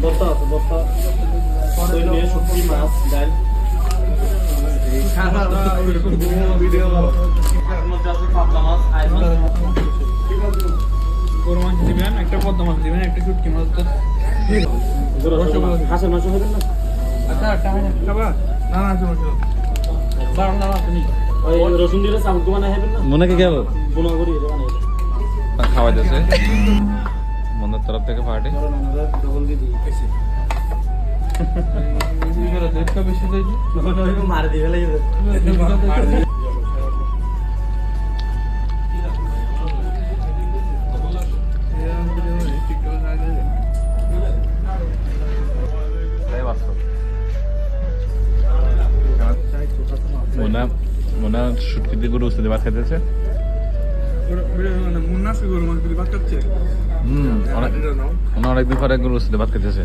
বস্তা আছে বস্তা দই নিয়ে শুটকি মাছ ডাল ভিডিও মধ্যে আছে পাবদা মাছ আইস গরু মাছ দিবেন, একটা পদ্মা মাছ দিবেন, একটা শুটকি মাছ তো হাঁসের মাংস খাবেন না? আচ্ছা খাবা না না সমস্যা দাঁড়ান দাঁড়ান তুমি ওই রসুন দিয়ে চামচ বানাই খাবেন না? মনে কি গেল বোনা করি এটা বানাই খাওয়া যাচ্ছে মনের তরফ থেকে পার্টি ডবল দিয়ে দিই দেখতে বেশি দেয় মার দিয়ে ফেলে মনে শুটকি দিয়ে গরু উস্তে ভাত খাইতেছে মুন্না সে গরু মাছ দিয়ে ভাত খাচ্ছে অনেকদিন পরে গরু উস্তে ভাত খাইতেছে